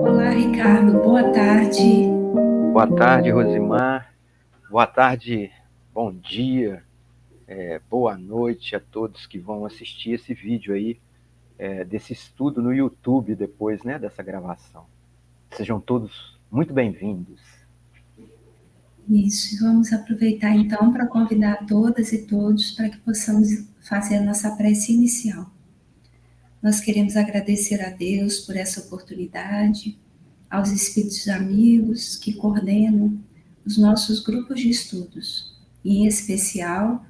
Olá, Ricardo, boa tarde. Boa tarde, Rosimar. Boa tarde, bom dia, boa noite a todos que vão assistir esse vídeo aí, desse estudo no YouTube depois, né, dessa gravação. Sejam todos muito bem-vindos. Isso, vamos aproveitar então para convidar todas e todos para que possamos fazer a nossa prece inicial. Nós queremos agradecer a Deus por essa oportunidade, aos espíritos amigos que coordenam os nossos grupos de estudos, e em especial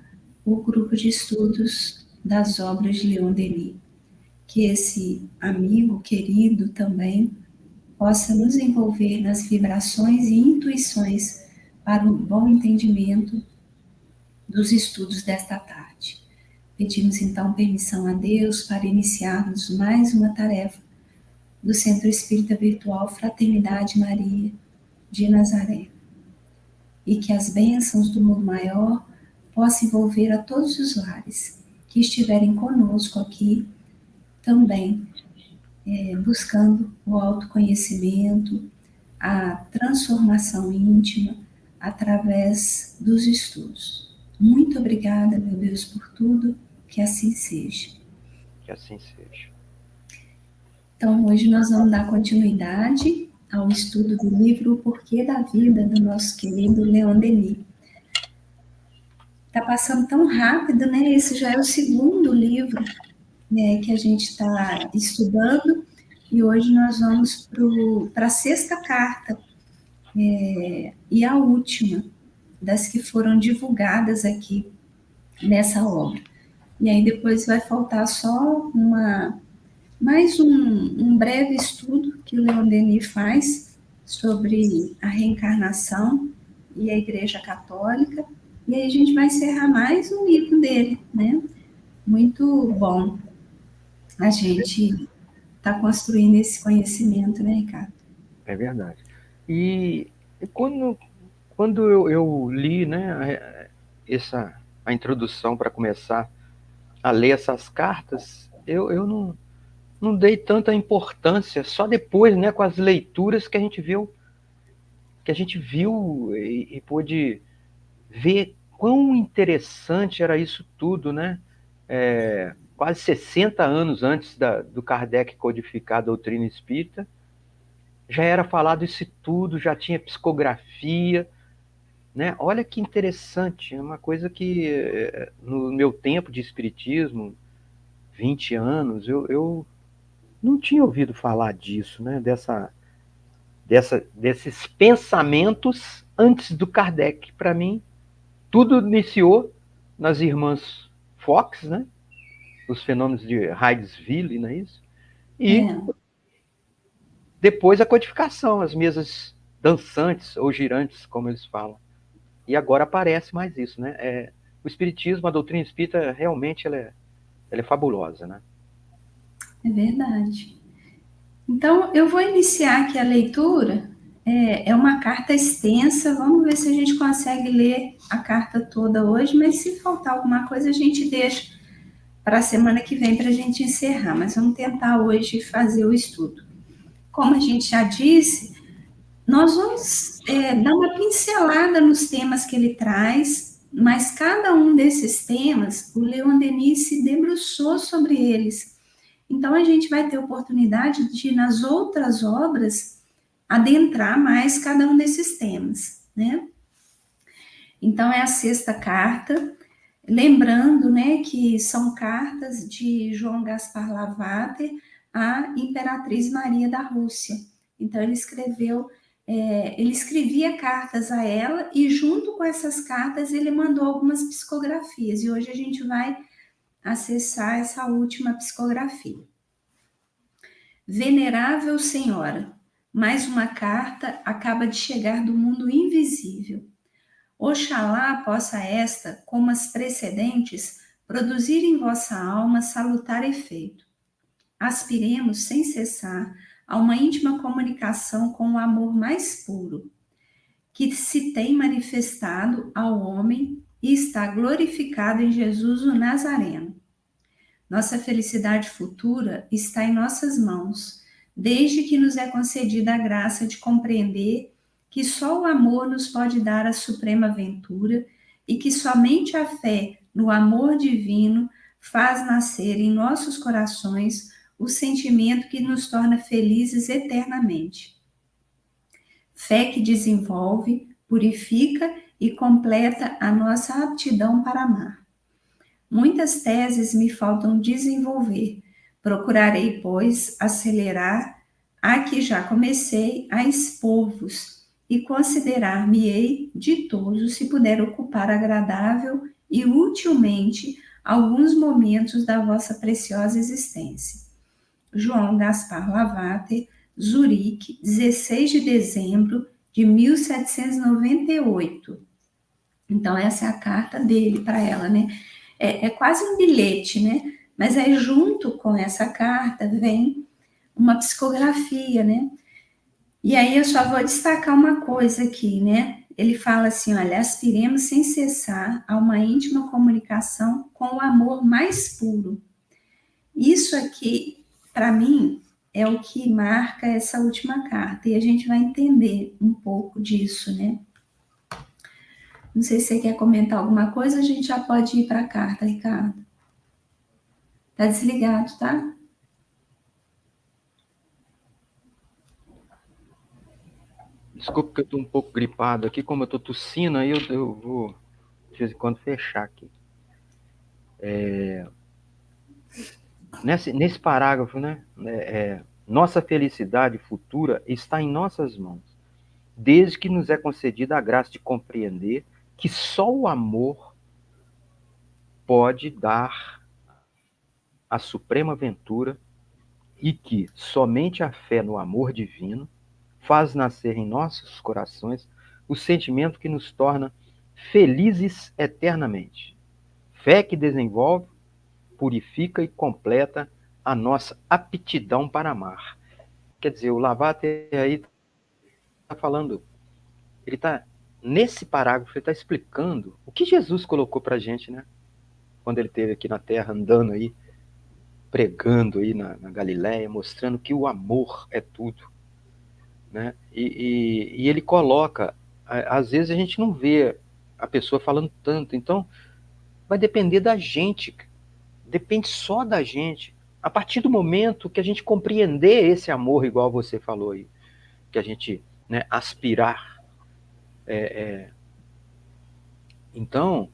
o grupo de estudos das obras de Leon Denis. Que esse amigo querido também possa nos envolver nas vibrações e intuições para um bom entendimento dos estudos desta tarde. Pedimos então permissão a Deus para iniciarmos mais uma tarefa do Centro Espírita Virtual Fraternidade Maria de Nazaré. E que as bênçãos do mundo maior possam envolver a todos os lares que estiverem conosco aqui também, buscando o autoconhecimento, a transformação íntima através dos estudos. Muito obrigada, meu Deus, por tudo, que assim seja. Que assim seja. Então, hoje nós vamos dar continuidade ao estudo do livro O Porquê da Vida, do nosso querido Leon Denis. Está passando tão rápido, né? Esse já é o segundo livro, né, que a gente está estudando, e hoje nós vamos para a sexta carta, e a última das que foram divulgadas aqui nessa obra. E aí depois vai faltar só mais um breve estudo que o Leon Denis faz sobre a reencarnação e a Igreja Católica, e aí a gente vai encerrar mais um livro dele, né? Muito bom a gente está construindo esse conhecimento, né, Ricardo? É verdade. E quando eu li, né, a introdução para começar a ler essas cartas, eu não dei tanta importância, só depois, né, com as leituras que a gente viu e pôde ver quão interessante era isso tudo, né? Quase 60 anos antes do Kardec codificar a doutrina espírita, já era falado isso tudo, já tinha psicografia, né? Olha que interessante, é uma coisa que no meu tempo de espiritismo, 20 anos, eu não tinha ouvido falar disso, né? Desses pensamentos antes do Kardec. Para mim, tudo iniciou nas irmãs Fox, né? Os fenômenos de Hydesville, não é isso? E depois a codificação, as mesas dançantes ou girantes, como eles falam. E agora aparece mais isso, né? O espiritismo, a doutrina espírita, realmente ela é fabulosa, né? É verdade. Então, eu vou iniciar aqui a leitura. É uma carta extensa, vamos ver se a gente consegue ler a carta toda hoje, mas se faltar alguma coisa, a gente deixa para a semana que vem para a gente encerrar. Mas vamos tentar hoje fazer o estudo. Como a gente já disse, nós vamos dar uma pincelada nos temas que ele traz, mas cada um desses temas, o Leon Denis se debruçou sobre eles. Então, a gente vai ter oportunidade de, nas outras obras, adentrar mais cada um desses temas, né? Então, é a sexta carta, lembrando, né, que são cartas de João Gaspar Lavater à Imperatriz Maria da Rússia. Então, ele escrevia cartas a ela e, junto com essas cartas, ele mandou algumas psicografias. E hoje a gente vai acessar essa última psicografia. Venerável Senhora, mais uma carta acaba de chegar do mundo invisível. Oxalá possa esta, como as precedentes, produzir em vossa alma salutar efeito. Aspiremos sem cessar a uma íntima comunicação com o amor mais puro, que se tem manifestado ao homem e está glorificado em Jesus o Nazareno. Nossa felicidade futura está em nossas mãos, desde que nos é concedida a graça de compreender que só o amor nos pode dar a suprema ventura e que somente a fé no amor divino faz nascer em nossos corações o sentimento que nos torna felizes eternamente. Fé que desenvolve, purifica e completa a nossa aptidão para amar. Muitas teses me faltam desenvolver. Procurarei, pois, acelerar a que já comecei a expor-vos e considerar-me-ei ditoso se puder ocupar agradável e utilmente alguns momentos da vossa preciosa existência. João Gaspar Lavater, Zurique, 16 de dezembro de 1798. Então, essa é a carta dele para ela, né? É quase um bilhete, né? Mas aí, junto com essa carta, vem uma psicografia, né? E aí, eu só vou destacar uma coisa aqui, né? Ele fala assim, olha, aspiremos sem cessar a uma íntima comunicação com o amor mais puro. Isso aqui, para mim, é o que marca essa última carta, e a gente vai entender um pouco disso, né? Não sei se você quer comentar alguma coisa, a gente já pode ir para a carta, Ricardo. Tá desligado, tá? Desculpa que eu estou um pouco gripado aqui, como eu estou tossindo, aí eu vou de vez em quando fechar aqui. Nesse parágrafo, né? Nossa felicidade futura está em nossas mãos, desde que nos é concedida a graça de compreender que só o amor pode dar a suprema ventura e que somente a fé no amor divino faz nascer em nossos corações o sentimento que nos torna felizes eternamente. Fé que desenvolve, purifica e completa a nossa aptidão para amar. Quer dizer, o Lavater aí está falando, ele está, nesse parágrafo, ele está explicando o que Jesus colocou para a gente, né? Quando ele esteve aqui na Terra, andando aí, pregando aí na Galileia, mostrando que o amor é tudo, né? E ele coloca, às vezes a gente não vê a pessoa falando tanto, então vai depender da gente, depende só da gente. A partir do momento que a gente compreender esse amor, igual você falou aí, que a gente, né, aspirar, então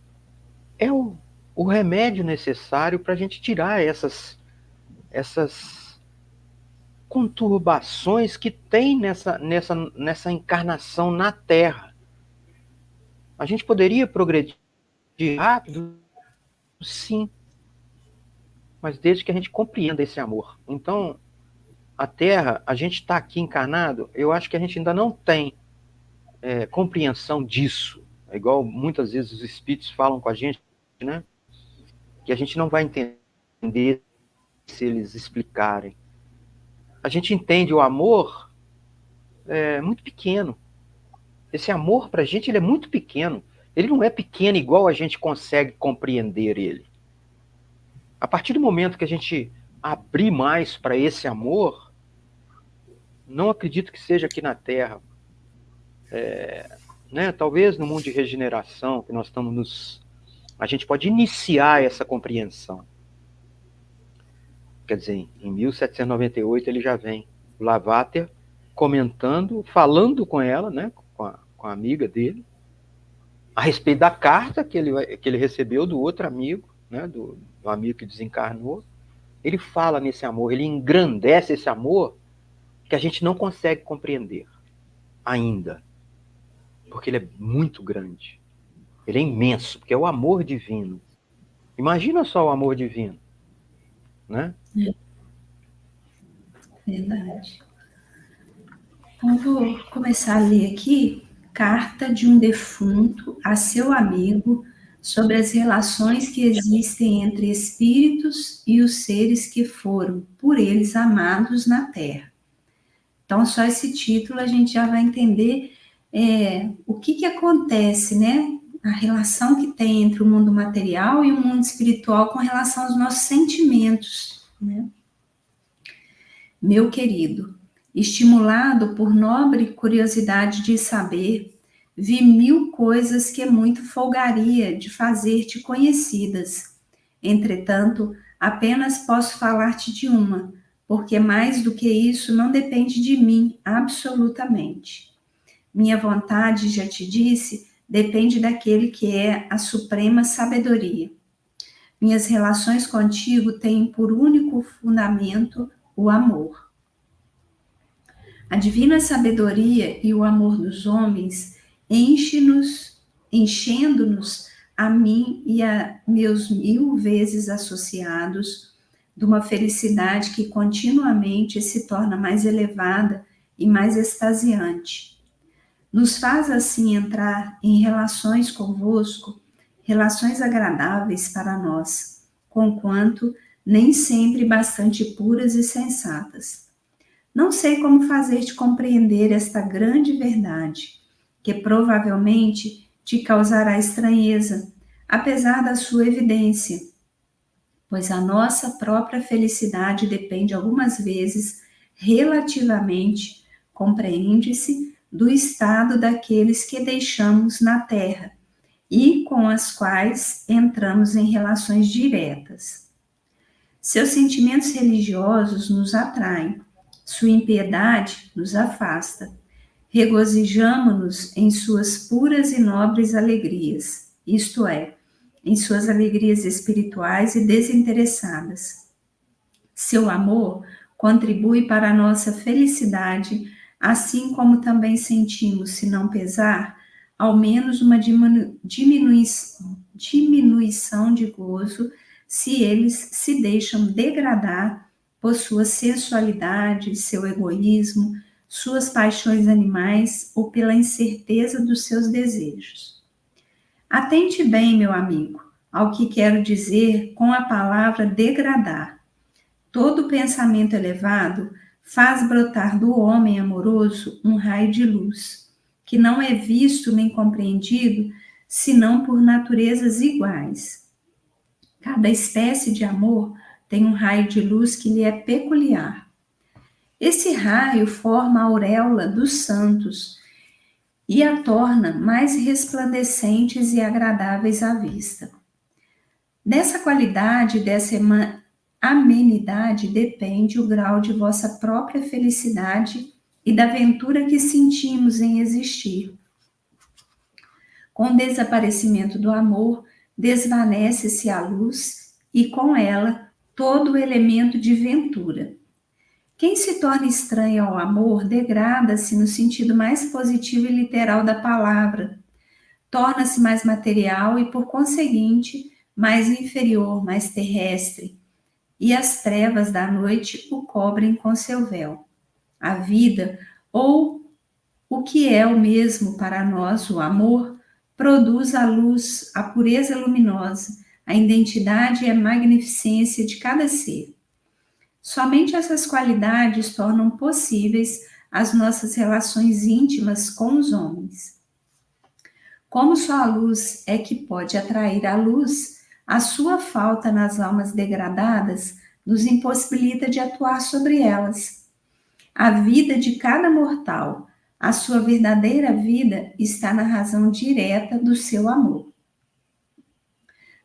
é o remédio necessário para a gente tirar essas conturbações que tem nessa encarnação na Terra. A gente poderia progredir rápido, sim, mas desde que a gente compreenda esse amor. Então, a Terra, a gente está aqui encarnado, eu acho que a gente ainda não tem compreensão disso. É igual muitas vezes os espíritos falam com a gente, né? Que a gente não vai entender se eles explicarem. A gente entende o amor muito pequeno. Esse amor para a gente ele é muito pequeno. Ele não é pequeno igual a gente consegue compreender ele. A partir do momento que a gente abrir mais para esse amor, não acredito que seja aqui na Terra. Né? Talvez no mundo de regeneração, que nós estamos a gente pode iniciar essa compreensão. Quer dizer, em 1798 ele já vem, o Lavater comentando, falando com ela, né, com a amiga dele, a respeito da carta que ele recebeu do outro amigo, né, do amigo que desencarnou. Ele fala nesse amor, ele engrandece esse amor que a gente não consegue compreender ainda, porque ele é muito grande, ele é imenso, porque é o amor divino. Imagina só o amor divino, né? Verdade. Então, vou começar a ler aqui, carta de um defunto a seu amigo sobre as relações que existem entre espíritos e os seres que foram por eles amados na Terra. Então, só esse título a gente já vai entender o que acontece, né? A relação que tem entre o mundo material e o mundo espiritual com relação aos nossos sentimentos, né? Meu querido, estimulado por nobre curiosidade de saber, vi 1000 coisas que muito folgaria de fazer-te conhecidas. Entretanto, apenas posso falar-te de uma, porque mais do que isso não depende de mim, absolutamente. Minha vontade, já te disse, depende daquele que é a suprema sabedoria. Minhas relações contigo têm por único fundamento o amor. A divina sabedoria e o amor dos homens enchendo-nos a mim e a meus 1000 vezes associados, de uma felicidade que continuamente se torna mais elevada e mais extasiante. Nos faz assim entrar em relações convosco, relações agradáveis para nós, conquanto nem sempre bastante puras e sensatas. Não sei como fazer-te compreender esta grande verdade, que provavelmente te causará estranheza, apesar da sua evidência, pois a nossa própria felicidade depende algumas vezes, relativamente, compreende-se, do estado daqueles que deixamos na terra e com as quais entramos em relações diretas. Seus sentimentos religiosos nos atraem, sua impiedade nos afasta. Regozijamo-nos em suas puras e nobres alegrias, isto é, em suas alegrias espirituais e desinteressadas. Seu amor contribui para a nossa felicidade, assim como também sentimos, se não pesar, ao menos uma diminuição de gozo, se eles se deixam degradar por sua sensualidade, seu egoísmo, suas paixões animais ou pela incerteza dos seus desejos. Atente bem, meu amigo, ao que quero dizer com a palavra degradar. Todo pensamento elevado faz brotar do homem amoroso um raio de luz, que não é visto nem compreendido, senão por naturezas iguais. Cada espécie de amor tem um raio de luz que lhe é peculiar. Esse raio forma a auréola dos santos e a torna mais resplandecentes e agradáveis à vista. Dessa qualidade, dessa amenidade, depende o grau de vossa própria felicidade e da ventura que sentimos em existir. Com o desaparecimento do amor, desvanece-se a luz e, com ela, todo o elemento de ventura. Quem se torna estranho ao amor degrada-se no sentido mais positivo e literal da palavra, torna-se mais material e, por conseguinte, mais inferior, mais terrestre, e as trevas da noite o cobrem com seu véu. A vida, ou o que é o mesmo para nós, o amor, produz a luz, a pureza luminosa, a identidade e a magnificência de cada ser. Somente essas qualidades tornam possíveis as nossas relações íntimas com os homens. Como só a luz é que pode atrair a luz, a sua falta nas almas degradadas nos impossibilita de atuar sobre elas. A vida de cada mortal, a sua verdadeira vida, está na razão direta do seu amor.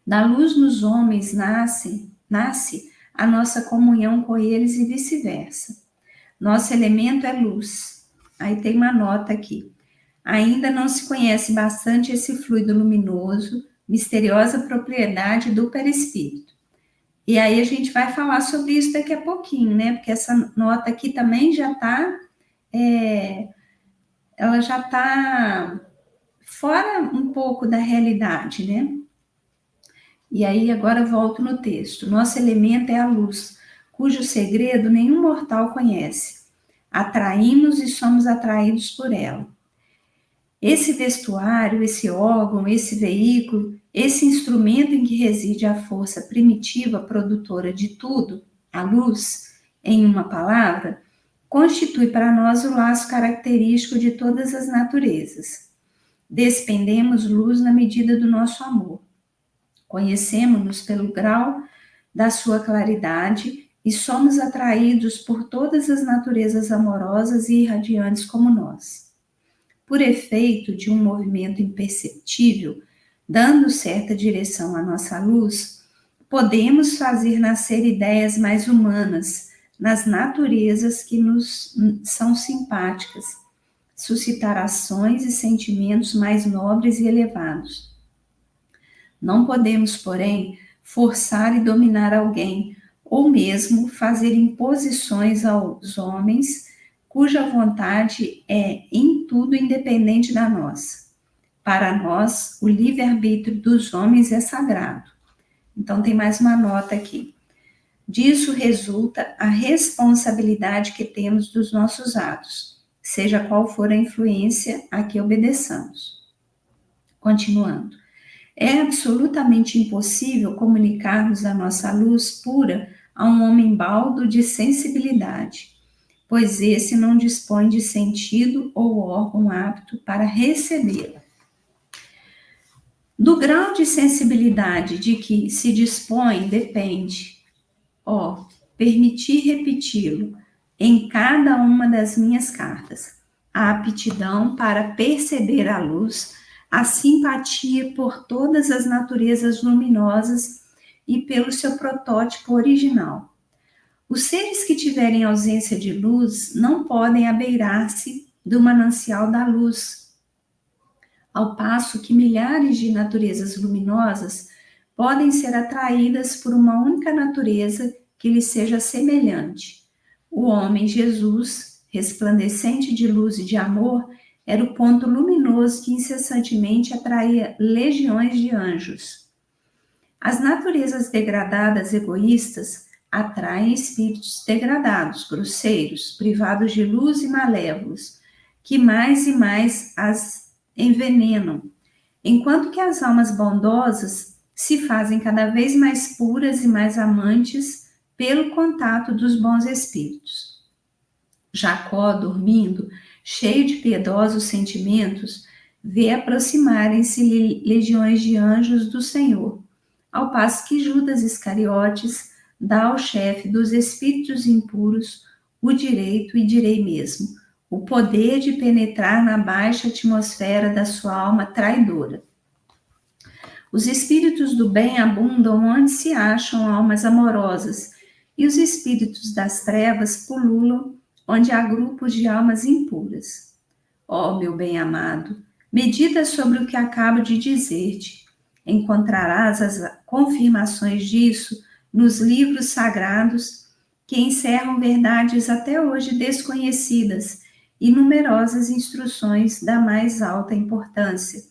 Da luz nos homens nasce a nossa comunhão com eles e vice-versa. Nosso elemento é luz. Aí tem uma nota aqui. Ainda não se conhece bastante esse fluido luminoso, misteriosa propriedade do perispírito. E aí a gente vai falar sobre isso daqui a pouquinho, né? Porque essa nota aqui também já está, ela já está fora um pouco da realidade, né? E aí agora volto no texto. Nosso elemento é a luz, cujo segredo nenhum mortal conhece. Atraímos e somos atraídos por ela. Esse vestuário, esse órgão, esse veículo, esse instrumento em que reside a força primitiva produtora de tudo, a luz, em uma palavra, constitui para nós o laço característico de todas as naturezas. Despendemos luz na medida do nosso amor. Conhecemos-nos pelo grau da sua claridade e somos atraídos por todas as naturezas amorosas e irradiantes como nós. Por efeito de um movimento imperceptível, dando certa direção à nossa luz, podemos fazer nascer ideias mais humanas nas naturezas que nos são simpáticas, suscitar ações e sentimentos mais nobres e elevados. Não podemos, porém, forçar e dominar alguém, ou mesmo fazer imposições aos homens, cuja vontade é em tudo independente da nossa. Para nós, o livre-arbítrio dos homens é sagrado. Então, tem mais uma nota aqui. Disso resulta a responsabilidade que temos dos nossos atos, seja qual for a influência a que obedeçamos. Continuando. É absolutamente impossível comunicarmos a nossa luz pura a um homem baldo de sensibilidade, pois esse não dispõe de sentido ou órgão apto para recebê-la. Do grau de sensibilidade de que se dispõe depende, permitir repeti-lo em cada uma das minhas cartas, a aptidão para perceber a luz, a simpatia por todas as naturezas luminosas e pelo seu protótipo original. Os seres que tiverem ausência de luz não podem abeirar-se do manancial da luz, ao passo que milhares de naturezas luminosas podem ser atraídas por uma única natureza que lhe seja semelhante. O homem Jesus, resplandecente de luz e de amor, era o ponto luminoso que incessantemente atraía legiões de anjos. As naturezas degradadas egoístas atraem espíritos degradados, grosseiros, privados de luz e malévolos, que mais e mais as envenenam, enquanto que as almas bondosas se fazem cada vez mais puras e mais amantes pelo contato dos bons espíritos. Jacó, dormindo, cheio de piedosos sentimentos, vê aproximarem-se legiões de anjos do Senhor, ao passo que Judas Iscariotes dá ao chefe dos espíritos impuros o direito, e direi mesmo, o poder de penetrar na baixa atmosfera da sua alma traidora. Os espíritos do bem abundam onde se acham almas amorosas, e os espíritos das trevas pululam onde há grupos de almas impuras. Meu bem-amado, medita sobre o que acabo de dizer-te. Encontrarás as confirmações disso nos livros sagrados que encerram verdades até hoje desconhecidas e numerosas instruções da mais alta importância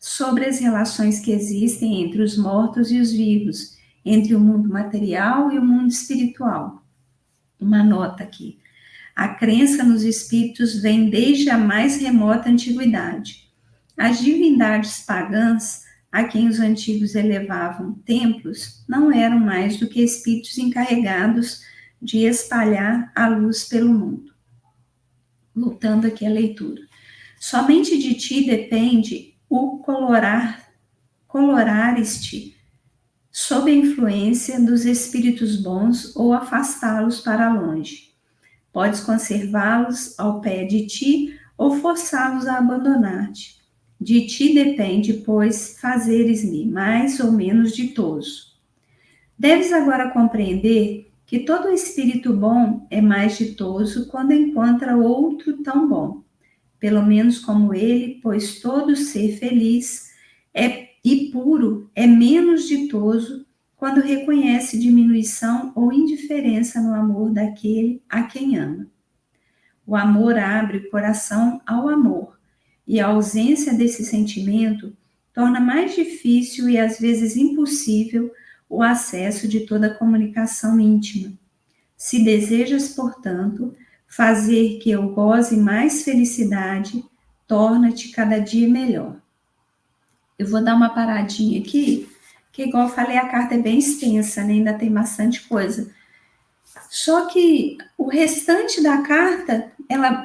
sobre as relações que existem entre os mortos e os vivos, entre o mundo material e o mundo espiritual. Uma nota aqui. A crença nos espíritos vem desde a mais remota antiguidade. As divindades pagãs, a quem os antigos elevavam templos, não eram mais do que espíritos encarregados de espalhar a luz pelo mundo. Voltando aqui à leitura. Somente de ti depende o colorar-te sob a influência dos espíritos bons ou afastá-los para longe. Podes conservá-los ao pé de ti ou forçá-los a abandonar-te. De ti depende, pois, fazeres-me mais ou menos ditoso. Deves agora compreender que todo espírito bom é mais ditoso quando encontra outro tão bom, pelo menos como ele, pois todo ser feliz e puro é menos ditoso quando reconhece diminuição ou indiferença no amor daquele a quem ama. O amor abre o coração ao amor, e a ausência desse sentimento torna mais difícil e às vezes impossível o acesso de toda a comunicação íntima. Se desejas, portanto, fazer que eu goze mais felicidade, torna-te cada dia melhor. Eu vou dar uma paradinha aqui, que igual eu falei, a carta é bem extensa, né? Ainda tem bastante coisa. Só que o restante da carta,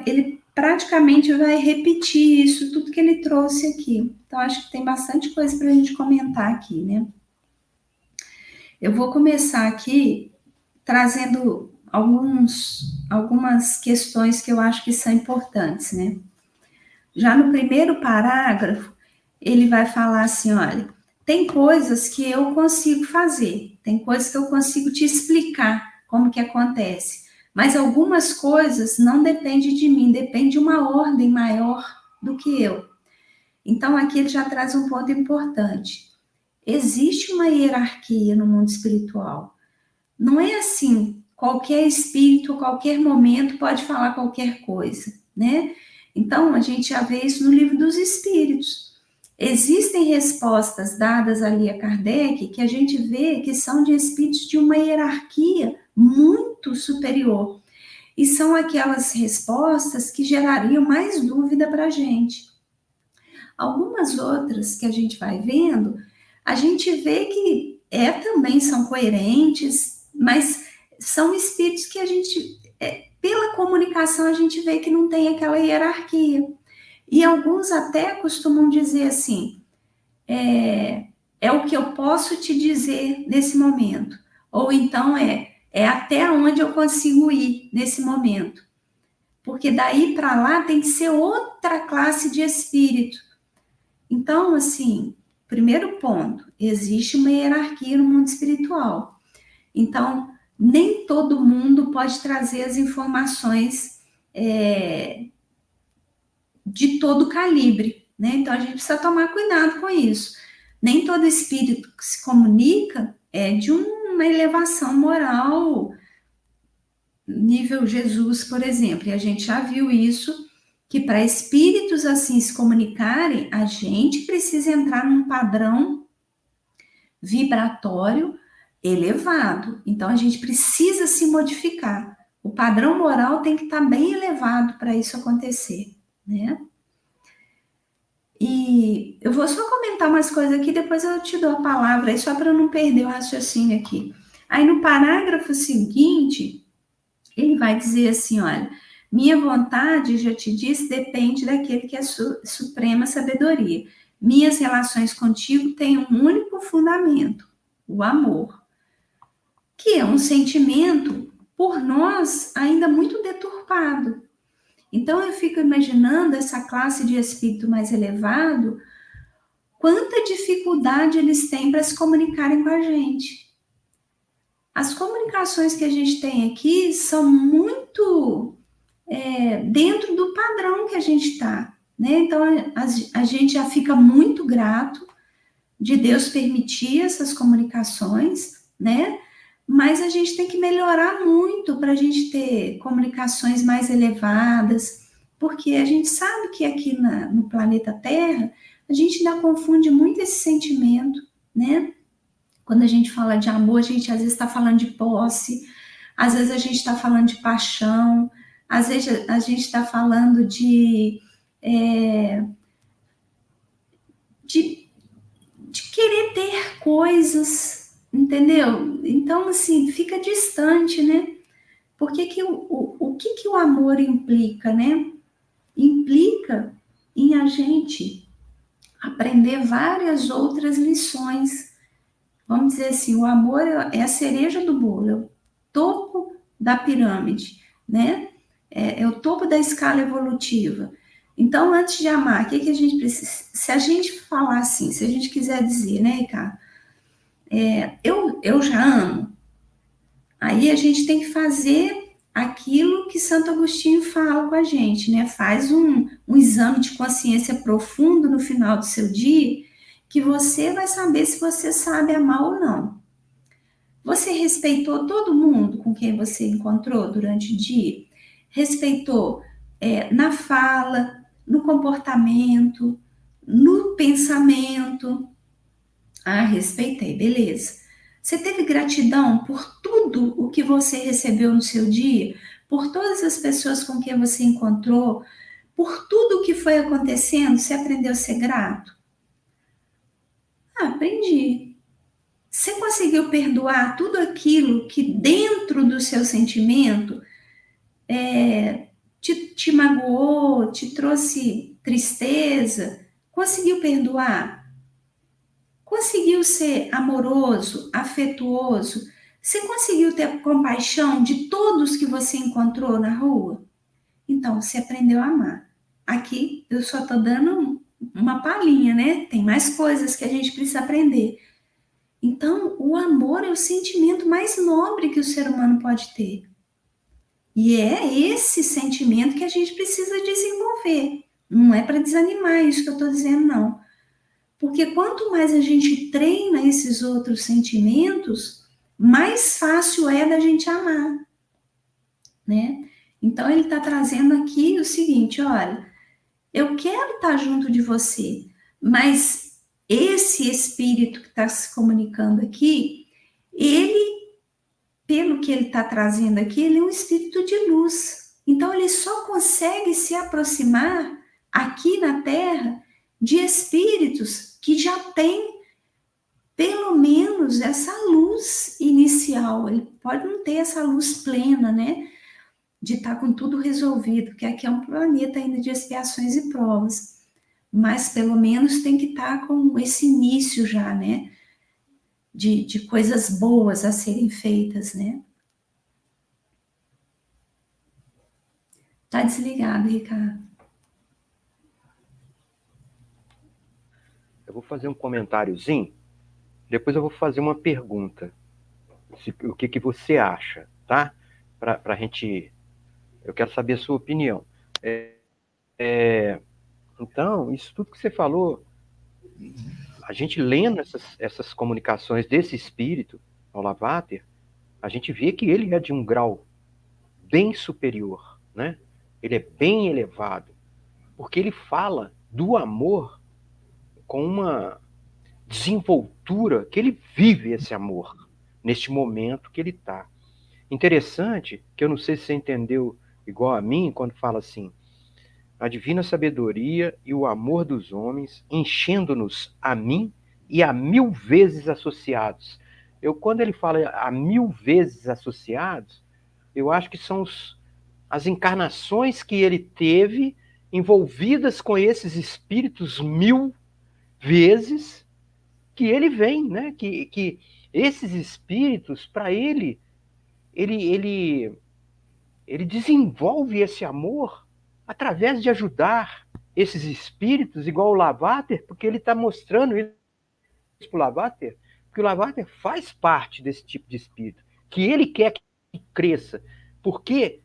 ele praticamente vai repetir isso, tudo que ele trouxe aqui. Então, acho que tem bastante coisa para a gente comentar aqui, né? Eu vou começar aqui trazendo algumas questões que eu acho que são importantes, né? Já no primeiro parágrafo, ele vai falar assim, olha, tem coisas que eu consigo fazer, tem coisas que eu consigo te explicar como que acontece, mas algumas coisas não dependem de mim, depende de uma ordem maior do que eu. Então, aqui ele já traz um ponto importante. Existe uma hierarquia no mundo espiritual. Não é assim, qualquer espírito, qualquer momento pode falar qualquer coisa, né? Então, a gente já vê isso no Livro dos Espíritos. Existem respostas dadas ali a Kardec que a gente vê que são de espíritos de uma hierarquia muito superior. E são aquelas respostas que gerariam mais dúvida para a gente. Algumas outras que a gente vai vendo, a gente vê que também são coerentes, mas são espíritos que a gente, pela comunicação, a gente vê que não tem aquela hierarquia. E alguns até costumam dizer assim, é o que eu posso te dizer nesse momento. Ou então é até onde eu consigo ir nesse momento. Porque daí para lá tem que ser outra classe de espírito. Então, assim, primeiro ponto, existe uma hierarquia no mundo espiritual. Então, nem todo mundo pode trazer as informações de todo calibre, né? Então, a gente precisa tomar cuidado com isso. Nem todo espírito que se comunica é de uma elevação moral, nível Jesus, por exemplo. E a gente já viu isso, que para espíritos assim se comunicarem, a gente precisa entrar num padrão vibratório elevado. Então, a gente precisa se modificar. O padrão moral tem que estar bem elevado para isso acontecer, né? E eu vou só comentar umas coisas aqui, depois eu te dou a palavra, aí só para eu não perder o raciocínio aqui. Aí, no parágrafo seguinte, ele vai dizer assim, olha, minha vontade, já te disse, depende daquele que é suprema sabedoria. Minhas relações contigo têm um único fundamento, o amor, que é um sentimento, por nós, ainda muito deturpado. Então, eu fico imaginando essa classe de espírito mais elevado, quanta dificuldade eles têm para se comunicarem com a gente. As comunicações que a gente tem aqui são muito dentro do padrão que a gente está, né? Então, a gente já fica muito grato de Deus permitir essas comunicações, né? Mas a gente tem que melhorar muito para a gente ter comunicações mais elevadas, porque a gente sabe que aqui no planeta Terra, a gente ainda confunde muito esse sentimento, né? Quando a gente fala de amor, a gente às vezes está falando de posse, às vezes a gente está falando de paixão, às vezes a gente está falando de querer ter coisas, entendeu? Então, assim, fica distante, né? Porque o que o amor implica, né? Implica em a gente aprender várias outras lições. Vamos dizer assim, o amor é a cereja do bolo, é o topo da pirâmide, né? É o topo da escala evolutiva. Então, antes de amar, o que a gente precisa? Se a gente falar assim, se a gente quiser dizer, né, Ricardo? Eu já amo. Aí a gente tem que fazer aquilo que Santo Agostinho fala com a gente, né? Faz um exame de consciência profundo no final do seu dia, que você vai saber se você sabe amar ou não. Você respeitou todo mundo com quem você encontrou durante o dia? Respeitou na fala, no comportamento, no pensamento? Ah, respeitei, beleza. Você teve gratidão por tudo o que você recebeu no seu dia? Por todas as pessoas com quem você encontrou? Por tudo o que foi acontecendo? Você aprendeu a ser grato? Ah, aprendi. Você conseguiu perdoar tudo aquilo que dentro do seu sentimento te magoou, te trouxe tristeza? Conseguiu perdoar? Conseguiu ser amoroso, afetuoso? Você conseguiu ter compaixão de todos que você encontrou na rua? Então, você aprendeu a amar. Aqui eu só estou dando uma palhinha, né? Tem mais coisas que a gente precisa aprender. Então, o amor é o sentimento mais nobre que o ser humano pode ter. E é esse sentimento que a gente precisa desenvolver. Não é para desanimar isso que eu estou dizendo, não. Porque quanto mais a gente treina esses outros sentimentos, mais fácil é da gente amar, né? Então, ele está trazendo aqui o seguinte: olha, eu quero estar junto de você, mas esse espírito que está se comunicando aqui, ele, pelo que ele está trazendo aqui, ele é um espírito de luz. Então, ele só consegue se aproximar aqui na Terra de espíritos que já têm pelo menos essa luz inicial. Ele pode não ter essa luz plena, né? De estar com tudo resolvido, porque aqui é um planeta ainda de expiações e provas. Mas pelo menos tem que estar com esse início já, né? De coisas boas a serem feitas, né? Tá desligado, Ricardo. Eu vou fazer um comentáriozinho, depois eu vou fazer uma pergunta. O que você acha, tá? Para a gente... Eu quero saber a sua opinião. Então, isso tudo que você falou, a gente lendo essas comunicações desse espírito, ao Lavater, a gente vê que ele é de um grau bem superior, né? Ele é bem elevado, porque ele fala do amor com uma desenvoltura que ele vive esse amor neste momento que ele está. Interessante, que eu não sei se você entendeu igual a mim, quando fala assim: a divina sabedoria e o amor dos homens, enchendo-nos a mim e a 1000 vezes associados. Quando ele fala a 1000 vezes associados, eu acho que são as encarnações que ele teve envolvidas com esses espíritos 1000 vezes que ele vem, né? Que esses espíritos, para ele desenvolve esse amor através de ajudar esses espíritos, igual o Lavater, porque ele está mostrando isso para o Lavater, porque o Lavater faz parte desse tipo de espírito, que ele quer que cresça. Porque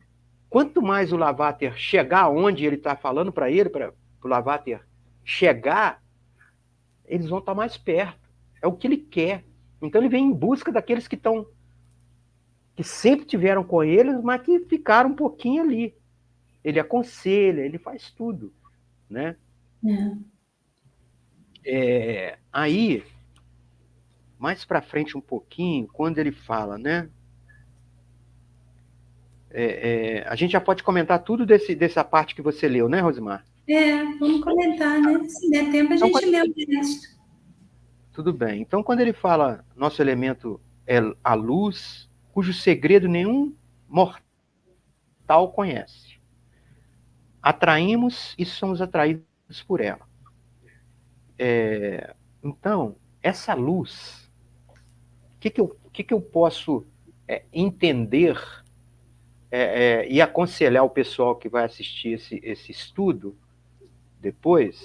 quanto mais o Lavater chegar onde ele está falando para ele, para o Lavater chegar, eles vão estar mais perto. É o que ele quer. Então ele vem em busca daqueles que sempre tiveram com eles, mas que ficaram um pouquinho ali. Ele aconselha, ele faz tudo, né? Aí, mais para frente um pouquinho, quando ele fala, né? A gente já pode comentar tudo dessa parte que você leu, né, Rosimar? Vamos comentar, né? Se der tempo, a gente lê o resto. Tudo bem. Então, quando ele fala, nosso elemento é a luz, cujo segredo nenhum mortal conhece. Atraímos e somos atraídos por ela. Então, essa luz, o que eu posso entender e aconselhar o pessoal que vai assistir esse estudo depois,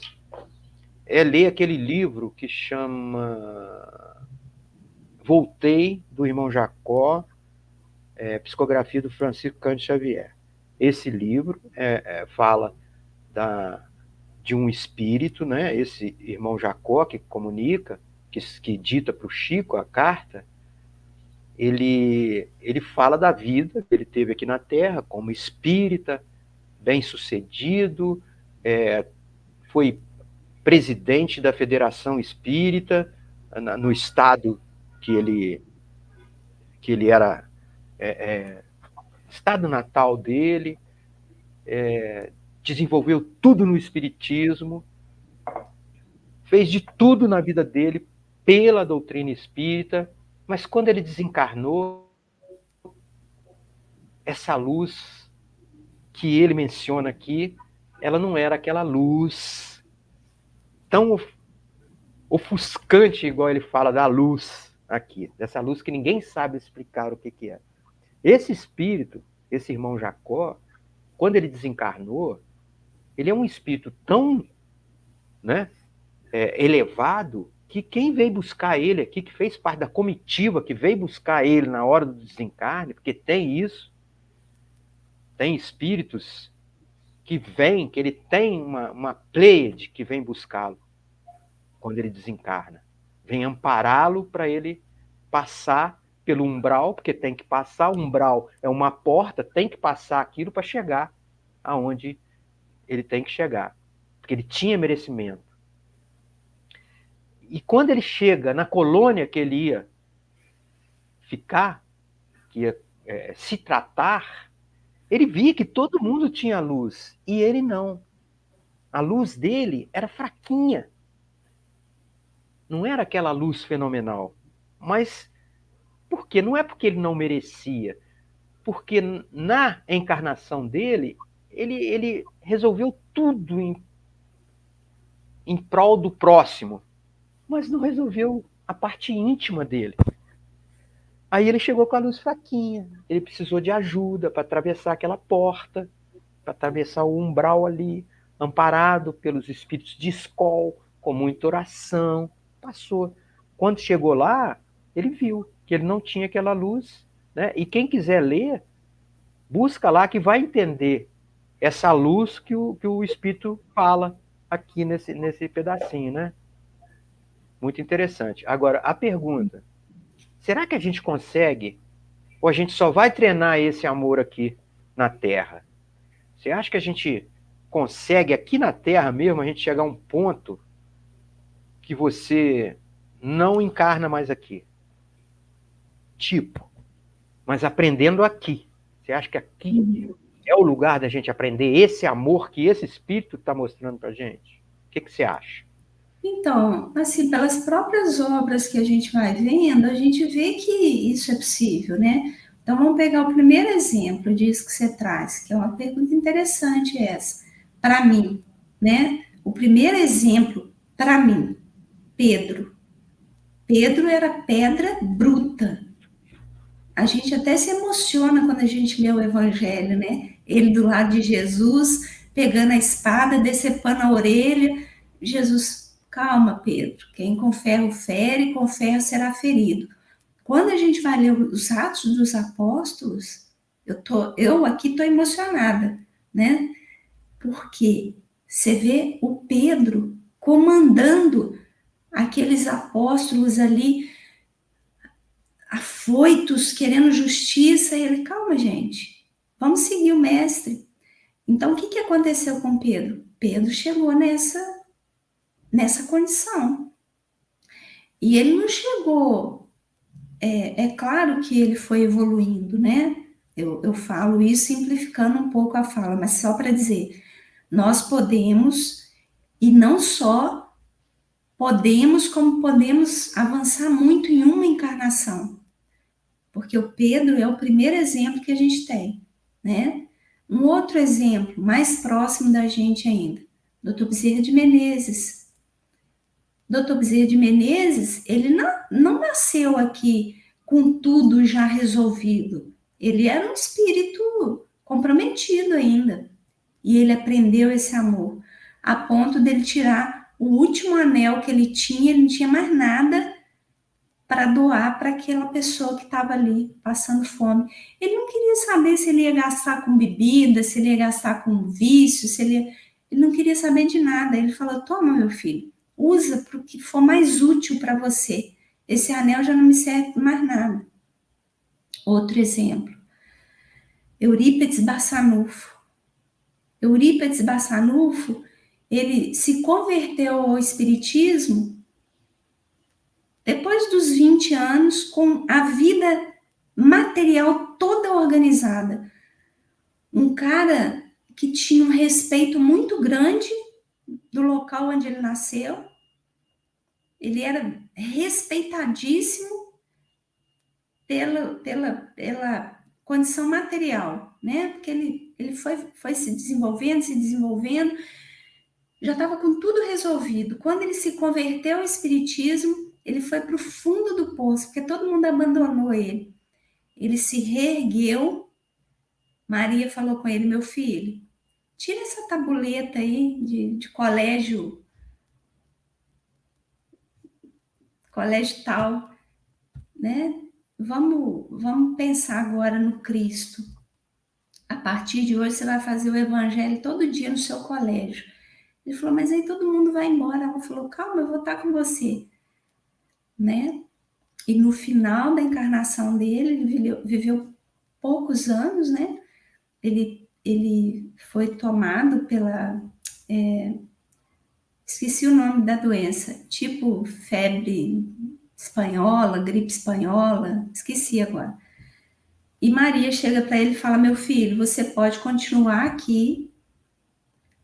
é ler aquele livro que chama Voltei, do irmão Jacó, psicografia do Francisco Cândido Xavier. Esse livro fala de um espírito, né? Esse irmão Jacó que comunica, que dita para o Chico a carta. Ele fala da vida que ele teve aqui na Terra como espírita, bem-sucedido, foi presidente da Federação Espírita no estado que ele era, estado natal dele, desenvolveu tudo no espiritismo, fez de tudo na vida dele pela doutrina espírita, mas quando ele desencarnou, essa luz que ele menciona aqui, ela não era aquela luz tão ofuscante, igual ele fala da luz aqui, dessa luz que ninguém sabe explicar o que é. Esse espírito, esse irmão Jacó, quando ele desencarnou, ele é um espírito tão, né, elevado, que quem veio buscar ele aqui, que fez parte da comitiva que veio buscar ele na hora do desencarne, porque tem isso, tem espíritos que vêm, que ele tem uma pleiade que vem buscá-lo quando ele desencarna. Vem ampará-lo para ele passar pelo umbral, porque tem que passar, o umbral é uma porta, tem que passar aquilo para chegar aonde ele tem que chegar, porque ele tinha merecimento. E quando ele chega na colônia que ele ia ficar, que ia se tratar, ele via que todo mundo tinha luz, e ele não. A luz dele era fraquinha. Não era aquela luz fenomenal. Mas por quê? Não é porque ele não merecia. Porque na encarnação dele, ele resolveu tudo em prol do próximo, mas não resolveu a parte íntima dele. Aí ele chegou com a luz fraquinha. Ele precisou de ajuda para atravessar aquela porta, para atravessar o umbral ali, amparado pelos espíritos de escol, com muita oração. Passou. Quando chegou lá, ele viu que ele não tinha aquela luz, né? E quem quiser ler, busca lá que vai entender essa luz que o espírito fala aqui nesse pedacinho, né? Muito interessante. Agora, a pergunta: será que a gente consegue, ou a gente só vai treinar esse amor aqui na Terra? Você acha que a gente consegue, aqui na Terra mesmo, a gente chegar a um ponto que você não encarna mais aqui? Tipo, mas aprendendo aqui. Você acha que aqui é o lugar da gente aprender esse amor que esse Espírito está mostrando para a gente? O que você acha? Então, assim, pelas próprias obras que a gente vai vendo, a gente vê que isso é possível, né? Então, vamos pegar o primeiro exemplo disso que você traz, que é uma pergunta interessante essa, para mim, né? O primeiro exemplo, para mim, Pedro. Pedro era pedra bruta. A gente até se emociona quando a gente lê o Evangelho, né? Ele do lado de Jesus, pegando a espada, decepando a orelha. Jesus, calma, Pedro. Quem com ferro fere, com ferro será ferido. Quando a gente vai ler os Atos dos Apóstolos, eu aqui estou emocionada, né? Porque você vê o Pedro comandando aqueles apóstolos ali afoitos, querendo justiça, e ele, calma, gente, vamos seguir o mestre. Então, o que aconteceu com Pedro? Pedro chegou nessa condição. E ele não chegou, é claro que ele foi evoluindo, né? Eu falo isso simplificando um pouco a fala, mas só para dizer, nós podemos, e não só podemos, como podemos avançar muito em uma encarnação. Porque o Pedro é o primeiro exemplo que a gente tem, né? Um outro exemplo, mais próximo da gente ainda, Dr. Bezerra de Menezes. Dr. Bezerra de Menezes, ele não nasceu aqui com tudo já resolvido. Ele era um espírito comprometido ainda. E ele aprendeu esse amor, a ponto dele tirar o último anel que ele não tinha mais nada para doar para aquela pessoa que estava ali passando fome. Ele não queria saber se ele ia gastar com bebida, se ele ia gastar com vício, ele não queria saber de nada. Ele falou: toma, meu filho, usa para o que for mais útil para você. Esse anel já não me serve para mais nada. Outro exemplo, Eurípides Barçanufo. Eurípides Barçanufo, ele se converteu ao espiritismo depois dos 20 anos, com a vida material toda organizada. Um cara que tinha um respeito muito grande do local onde ele nasceu, ele era respeitadíssimo pela condição material, né? Porque ele foi se desenvolvendo, já estava com tudo resolvido. Quando ele se converteu ao espiritismo, ele foi para o fundo do poço, porque todo mundo abandonou ele. Ele se reergueu. Maria falou com ele: meu filho, tira essa tabuleta aí de colégio tal, né? Vamos pensar agora no Cristo. A partir de hoje você vai fazer o evangelho todo dia no seu colégio. Ele falou: mas aí todo mundo vai embora. Ela falou: calma, eu vou estar com você, né? E no final da encarnação dele, ele viveu poucos anos, né? Ele foi tomado pela... esqueci o nome da doença, tipo febre espanhola, gripe espanhola, esqueci agora. E Maria chega para ele e fala: meu filho, você pode continuar aqui,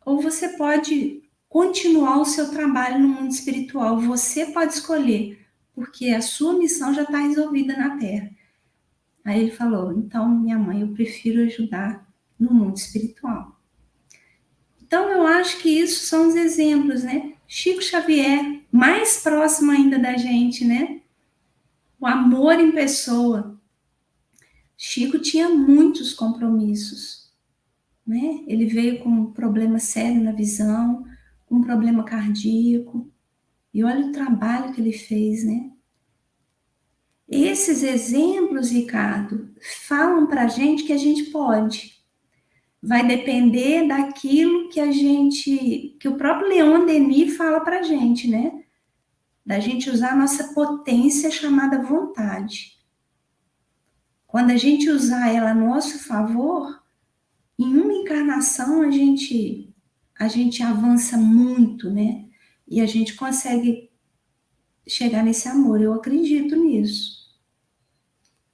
ou você pode continuar o seu trabalho no mundo espiritual. Você pode escolher, porque a sua missão já está resolvida na Terra. Aí ele falou: então, minha mãe, eu prefiro ajudar no mundo espiritual. Então, eu acho que isso são os exemplos, né? Chico Xavier, mais próximo ainda da gente, né? O amor em pessoa. Chico tinha muitos compromissos, né? Ele veio com um problema sério na visão, com um problema cardíaco, e olha o trabalho que ele fez, né? Esses exemplos, Ricardo, falam para a gente que a gente pode. Vai depender daquilo que o próprio Leon Denis fala para a gente, né? Da gente usar a nossa potência chamada vontade. Quando a gente usar ela a nosso favor, em uma encarnação a gente avança muito, né? E a gente consegue chegar nesse amor. Eu acredito nisso.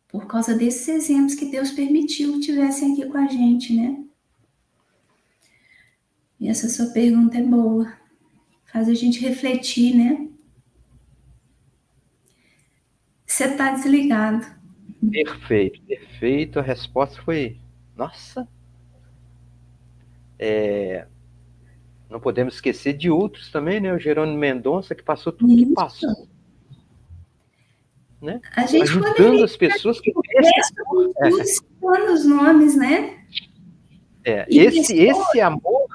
Por causa desses exemplos que Deus permitiu que tivessem aqui com a gente, né? E essa sua pergunta é boa. Faz a gente refletir, né? Você está desligado. Perfeito, perfeito. A resposta foi... Nossa! Não podemos esquecer de outros também, né? O Jerônimo Mendonça, que passou tudo que passou. Né? A gente ajudando as pessoas que... os nomes, né? Esse amor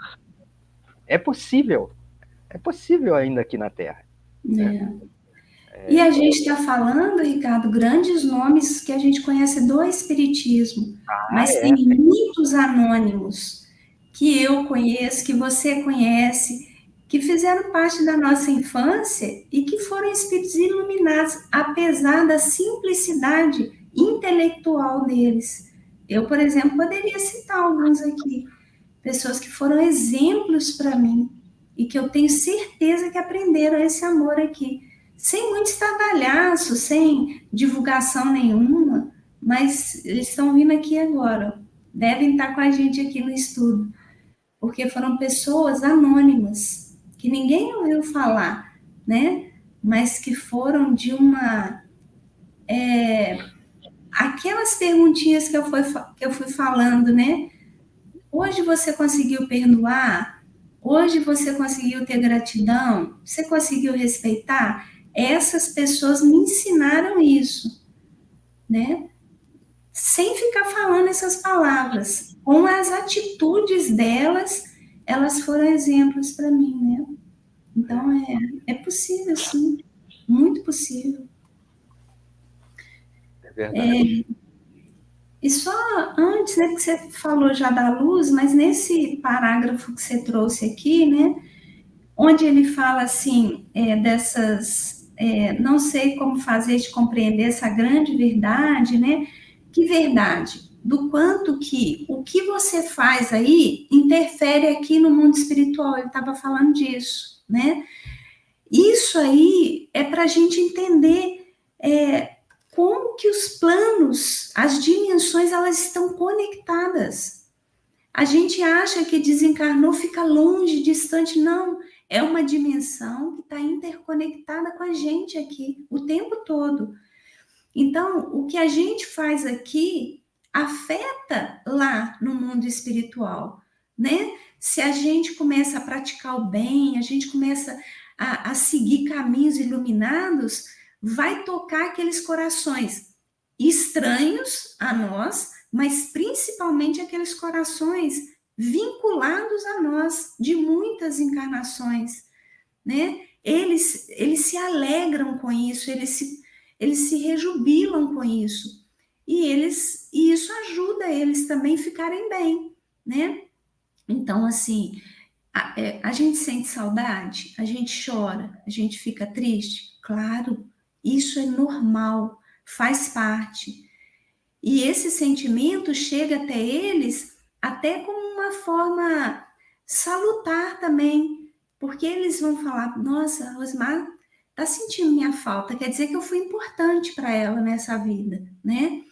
é possível ainda aqui na Terra. Né? E a gente está falando, Ricardo, grandes nomes que a gente conhece do Espiritismo, mas tem muitos anônimos que eu conheço, que você conhece, que fizeram parte da nossa infância e que foram espíritos iluminados, apesar da simplicidade intelectual deles. Eu, por exemplo, poderia citar alguns aqui, pessoas que foram exemplos para mim e que eu tenho certeza que aprenderam esse amor aqui, sem muito estardalhaço, sem divulgação nenhuma, mas eles estão vindo aqui agora, devem estar com a gente aqui no estudo, porque foram pessoas anônimas, que ninguém ouviu falar, né? Mas que foram de uma... aquelas perguntinhas que eu fui falando, né? Hoje você conseguiu perdoar? Hoje você conseguiu ter gratidão? Você conseguiu respeitar? Essas pessoas me ensinaram isso, né? Sem ficar falando essas palavras. Com as atitudes delas, elas foram exemplos para mim, né? Então, é possível, sim. Muito possível. É verdade. E só antes, né, que você falou já da luz, mas nesse parágrafo que você trouxe aqui, né, onde ele fala assim, não sei como fazer te compreender essa grande verdade, né? Que verdade? Do quanto que o que você faz aí interfere aqui no mundo espiritual. Ele estava falando disso, né? Isso aí é para a gente entender como que os planos, as dimensões, elas estão conectadas. A gente acha que desencarnou, fica longe, distante. Não, É uma dimensão que está interconectada com a gente aqui o tempo todo. Então, o que a gente faz aqui afeta lá no mundo espiritual, né? Se a gente começa a praticar o bem, a gente começa a seguir caminhos iluminados, vai tocar aqueles corações estranhos a nós, mas principalmente aqueles corações vinculados a nós de muitas encarnações, né? Eles se alegram com isso, eles se rejubilam com isso. E isso ajuda eles também a ficarem bem, né? Então, assim, a gente sente saudade, a gente chora, a gente fica triste. Claro, isso é normal, faz parte. E esse sentimento chega até eles até como uma forma salutar também, porque eles vão falar: nossa, Rosmar está sentindo minha falta, quer dizer que eu fui importante para ela nessa vida, né?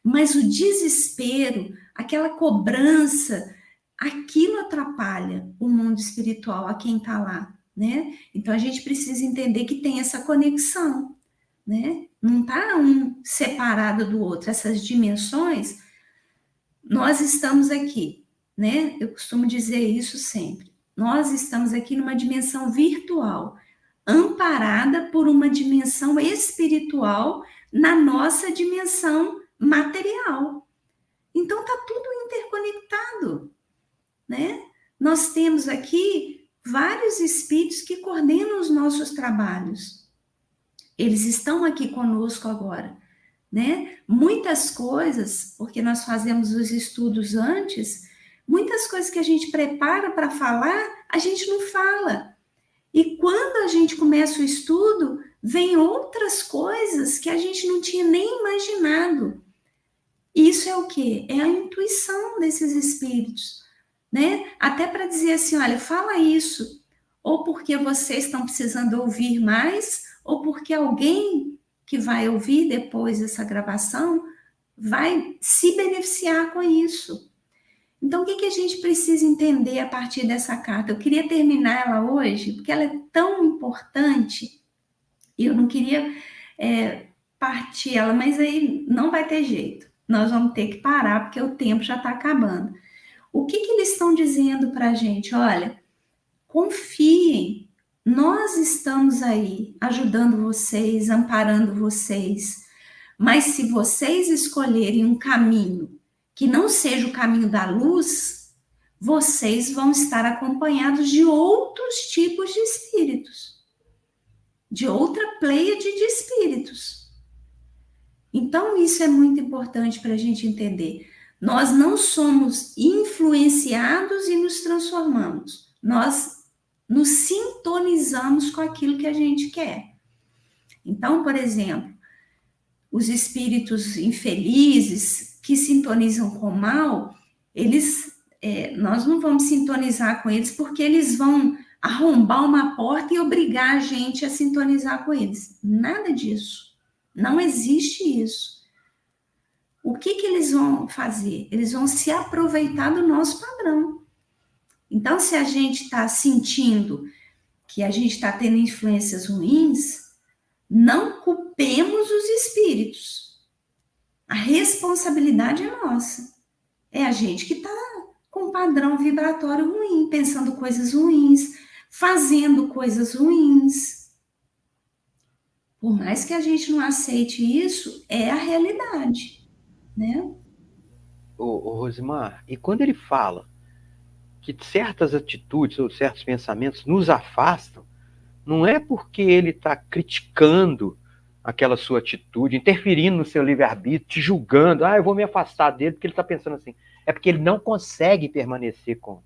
Mas o desespero, aquela cobrança, aquilo atrapalha o mundo espiritual, a quem está lá, né? Então a gente precisa entender que tem essa conexão, né? Não está um separado do outro. Essas dimensões, nós estamos aqui, né? Eu costumo dizer isso sempre. Nós estamos aqui numa dimensão virtual, amparada por uma dimensão espiritual na nossa dimensão material. Então tá tudo interconectado, né? Nós temos aqui vários espíritos que coordenam os nossos trabalhos. Eles estão aqui conosco agora, né? Muitas coisas, porque nós fazemos os estudos antes, muitas coisas que a gente prepara para falar, a gente não fala. E quando a gente começa o estudo, vem outras coisas que a gente não tinha nem imaginado. Isso é o quê? É a intuição desses espíritos, né? Até para dizer assim, olha, fala isso, ou porque vocês estão precisando ouvir mais, ou porque alguém que vai ouvir depois essa gravação vai se beneficiar com isso. Então, o que a gente precisa entender a partir dessa carta? Eu queria terminar ela hoje, porque ela é tão importante, e eu não queria partir ela, mas aí não vai ter jeito. Nós vamos ter que parar, porque o tempo já está acabando. O que eles estão dizendo para a gente? Olha, confiem, nós estamos aí ajudando vocês, amparando vocês, mas se vocês escolherem um caminho que não seja o caminho da luz, vocês vão estar acompanhados de outros tipos de espíritos, de outra pleiade de espíritos. Então, isso é muito importante para a gente entender. Nós não somos influenciados e nos transformamos. Nós nos sintonizamos com aquilo que a gente quer. Então, por exemplo, os espíritos infelizes que sintonizam com o mal, nós não vamos sintonizar com eles porque eles vão arrombar uma porta e obrigar a gente a sintonizar com eles. Nada disso. Não existe isso. O que eles vão fazer? Eles vão se aproveitar do nosso padrão. Então, se a gente está sentindo que a gente está tendo influências ruins, não culpemos os espíritos. A responsabilidade é nossa. É a gente que está com um padrão vibratório ruim, pensando coisas ruins, fazendo coisas ruins. Por mais que a gente não aceite isso, é a realidade, né? Ô, Rosimar, e quando ele fala que certas atitudes ou certos pensamentos nos afastam, não é porque ele está criticando aquela sua atitude, interferindo no seu livre-arbítrio, te julgando, eu vou me afastar dele porque ele está pensando assim. É porque ele não consegue permanecer com.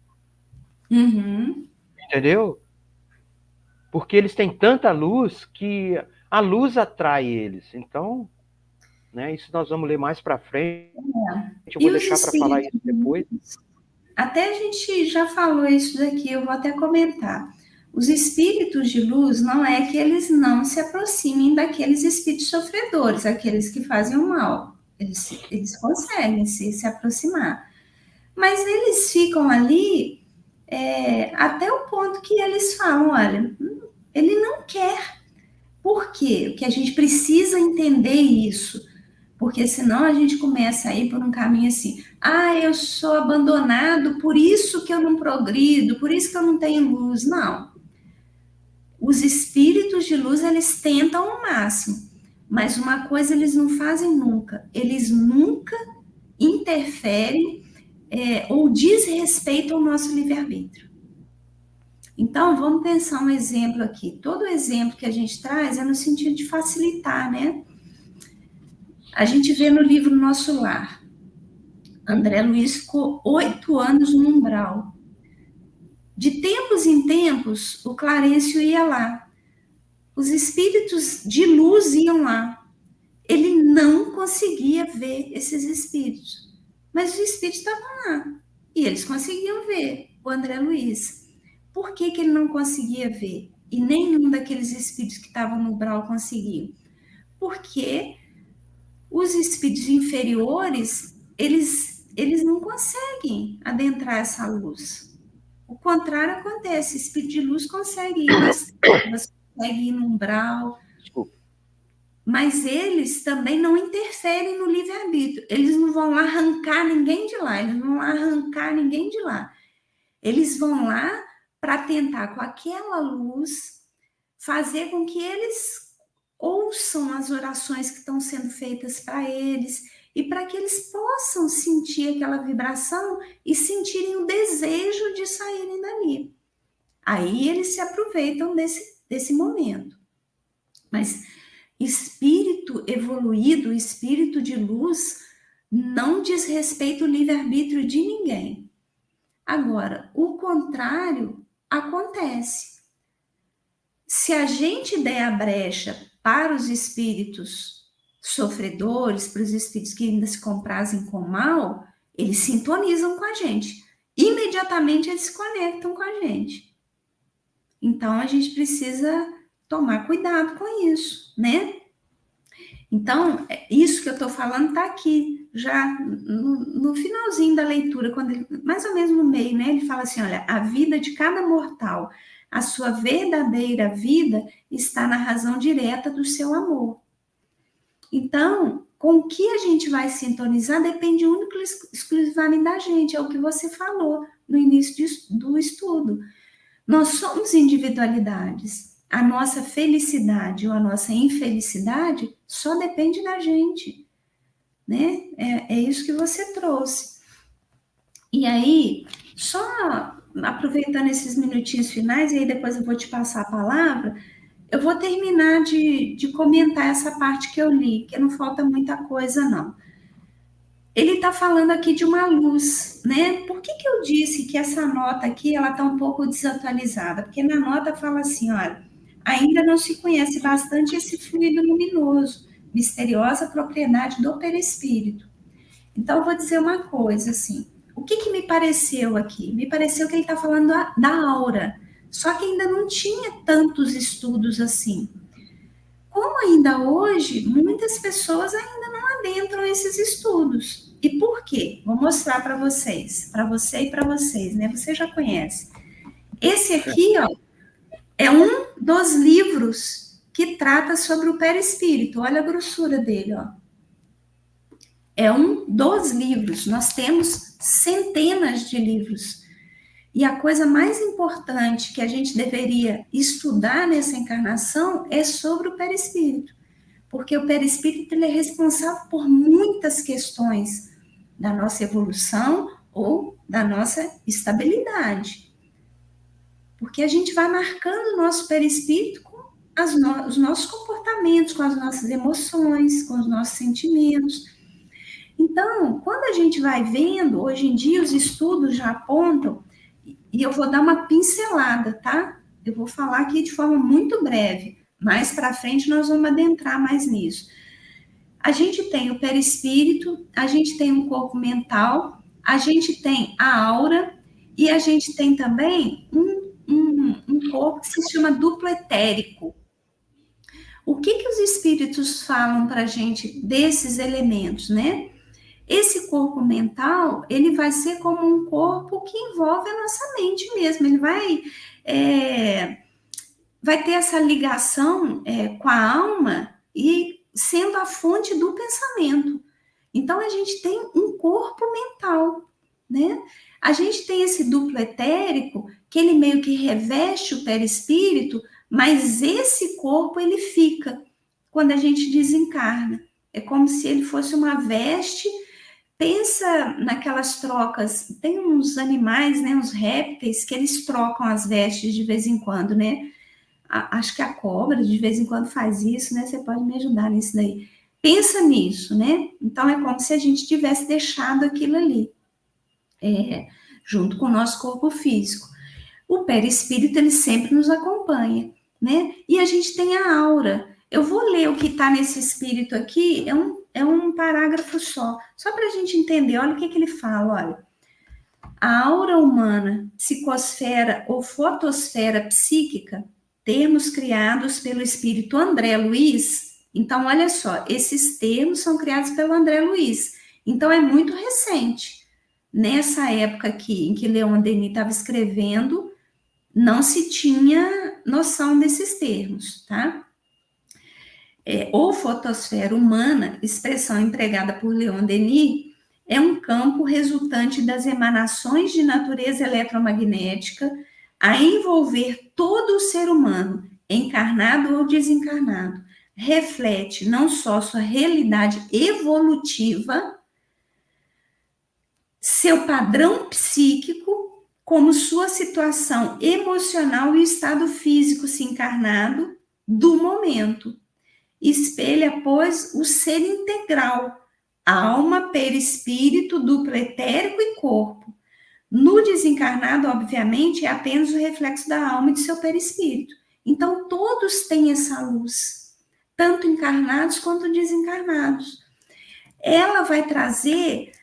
Uhum. Entendeu? Porque eles têm tanta luz que a luz atrai eles. Então, né, isso nós vamos ler mais para frente. Eu vou deixar para falar isso depois. Até a gente já falou isso daqui, eu vou até comentar. Os espíritos de luz não é que eles não se aproximem daqueles espíritos sofredores, aqueles que fazem o mal. Eles conseguem se aproximar. Mas eles ficam ali até o ponto que eles falam, olha, ele não quer. Por quê? Porque a gente precisa entender isso, porque senão a gente começa a ir por um caminho assim, eu sou abandonado, por isso que eu não progrido, por isso que eu não tenho luz. Não. Os espíritos de luz, eles tentam ao máximo, mas uma coisa eles não fazem nunca, eles nunca interferem ou desrespeitam o nosso livre-arbítrio. Então, vamos pensar um exemplo aqui. Todo exemplo que a gente traz é no sentido de facilitar, né? A gente vê no livro Nosso Lar. André Luiz ficou 8 anos no umbral. De tempos em tempos, o Clarencio ia lá. Os espíritos de luz iam lá. Ele não conseguia ver esses espíritos. Mas os espíritos estavam lá. E eles conseguiam ver o André Luiz. Por que ele não conseguia ver? E nenhum daqueles espíritos que estavam no umbral conseguiam. Porque os espíritos inferiores, eles não conseguem adentrar essa luz. O contrário acontece, espírito de luz consegue ir nas trevas, consegue ir no umbral. Desculpa. Mas eles também não interferem no livre-arbítrio. Eles não vão lá arrancar ninguém de lá, eles não vão lá arrancar ninguém de lá. Eles vão lá para tentar, com aquela luz, fazer com que eles ouçam as orações que estão sendo feitas para eles e para que eles possam sentir aquela vibração e sentirem o desejo de saírem dali. Aí eles se aproveitam desse momento. Mas espírito evoluído, espírito de luz, não desrespeita o livre-arbítrio de ninguém. Agora, o contrário acontece. Se a gente der a brecha para os espíritos sofredores, para os espíritos que ainda se comprazem com o mal, eles sintonizam com a gente. Imediatamente eles se conectam com a gente. Então, a gente precisa tomar cuidado com isso, né? Então, isso que eu estou falando está aqui, já no finalzinho da leitura, quando ele, mais ou menos no meio, né? Ele fala assim, olha, a vida de cada mortal, a sua verdadeira vida está na razão direta do seu amor. Então, com o que a gente vai sintonizar depende único e exclusivamente da gente, é o que você falou no início do estudo. Nós somos individualidades. A nossa felicidade ou a nossa infelicidade só depende da gente, né? É isso que você trouxe. E aí, só aproveitando esses minutinhos finais, e aí depois eu vou te passar a palavra, eu vou terminar de comentar essa parte que eu li, que não falta muita coisa, não. Ele está falando aqui de uma luz, né? Por que eu disse que essa nota aqui, ela está um pouco desatualizada? Porque na nota fala assim, olha, ainda não se conhece bastante esse fluido luminoso, misteriosa propriedade do perispírito. Então, eu vou dizer uma coisa, assim, o que me pareceu aqui? Me pareceu que ele está falando da aura, só que ainda não tinha tantos estudos assim. Como ainda hoje, muitas pessoas ainda não adentram esses estudos. E por quê? Vou mostrar para vocês, para você e para vocês, né? Você já conhece. Esse aqui, ó, é um dos livros que trata sobre o perispírito. Olha a grossura dele, ó. É um dos livros. Nós temos centenas de livros. E a coisa mais importante que a gente deveria estudar nessa encarnação é sobre o perispírito. Porque o perispírito ele é responsável por muitas questões da nossa evolução ou da nossa estabilidade. Porque a gente vai marcando o nosso perispírito com os nossos comportamentos, com as nossas emoções, com os nossos sentimentos. Então, quando a gente vai vendo, hoje em dia os estudos já apontam, e eu vou dar uma pincelada, tá? Eu vou falar aqui de forma muito breve. Mais para frente nós vamos adentrar mais nisso. A gente tem o perispírito, a gente tem um corpo mental, a gente tem a aura e a gente tem também um corpo que se chama duplo etérico. O que os espíritos falam para a gente desses elementos, né? Esse corpo mental, ele vai ser como um corpo que envolve a nossa mente mesmo, ele vai ter essa ligação com a alma e sendo a fonte do pensamento. Então, a gente tem um corpo mental, né? A gente tem esse duplo etérico, que ele meio que reveste o perispírito, mas esse corpo, ele fica quando a gente desencarna. É como se ele fosse uma veste. Pensa naquelas trocas, tem uns animais, né, uns répteis, que eles trocam as vestes de vez em quando, né? Acho que a cobra de vez em quando faz isso, né? Você pode me ajudar nisso daí. Pensa nisso, né? Então é como se a gente tivesse deixado aquilo ali, junto com o nosso corpo físico. O perispírito, ele sempre nos acompanha, né? E a gente tem a aura. Eu vou ler o que está nesse espírito aqui, é um parágrafo só para a gente entender. Olha o que ele fala, olha. A aura humana, psicosfera ou fotosfera psíquica, termos criados pelo espírito André Luiz. Então, olha só, esses termos são criados pelo André Luiz. Então, é muito recente. Nessa época aqui, em que Leon Denis estava escrevendo, não se tinha noção desses termos, tá? Ou fotosfera humana, expressão empregada por Leon Denis, é um campo resultante das emanações de natureza eletromagnética a envolver todo o ser humano, encarnado ou desencarnado. Reflete não só sua realidade evolutiva, seu padrão psíquico, como sua situação emocional e estado físico se encarnado do momento. Espelha, pois, o ser integral, alma, perispírito, duplo etérico e corpo. No desencarnado, obviamente, é apenas o reflexo da alma e do seu perispírito. Então, todos têm essa luz, tanto encarnados quanto desencarnados. Ela vai trazer,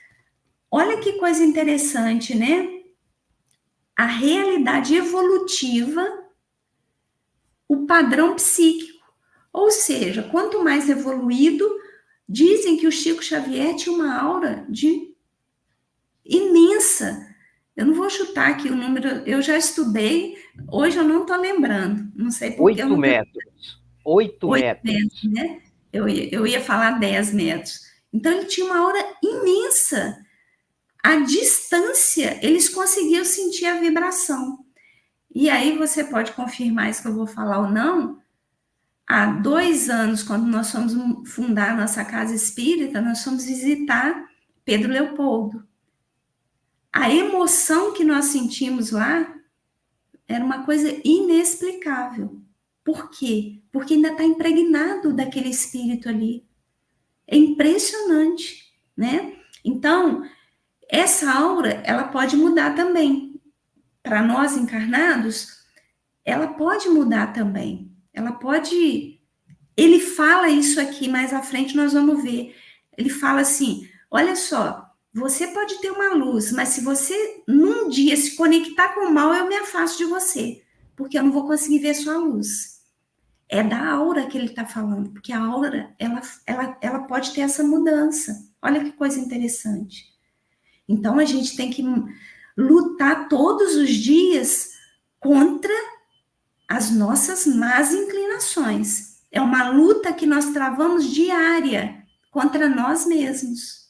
olha que coisa interessante, né? A realidade evolutiva, o padrão psíquico. Ou seja, quanto mais evoluído, dizem que o Chico Xavier tinha uma aura imensa. Eu não vou chutar aqui o número, eu já estudei, hoje eu não estou lembrando, não sei porque. 8 metros. 8 metros. Né? Eu ia falar 10 metros. Então, ele tinha uma aura imensa. À distância, eles conseguiam sentir a vibração. E aí, você pode confirmar isso que eu vou falar ou não. Há 2 anos, quando nós fomos fundar a nossa casa espírita, nós fomos visitar Pedro Leopoldo. A emoção que nós sentimos lá era uma coisa inexplicável. Por quê? Porque ainda está impregnado daquele espírito ali. É impressionante, né? Então, essa aura, ela pode mudar também. Para nós encarnados, ela pode mudar também. Ela pode... Ele fala isso aqui, mais à frente nós vamos ver. Ele fala assim, olha só, você pode ter uma luz, mas se você, num dia, se conectar com o mal, eu me afasto de você, porque eu não vou conseguir ver sua luz. É da aura que ele está falando, porque a aura, ela pode ter essa mudança. Olha que coisa interessante. Então, a gente tem que lutar todos os dias contra as nossas más inclinações. É uma luta que nós travamos diária contra nós mesmos.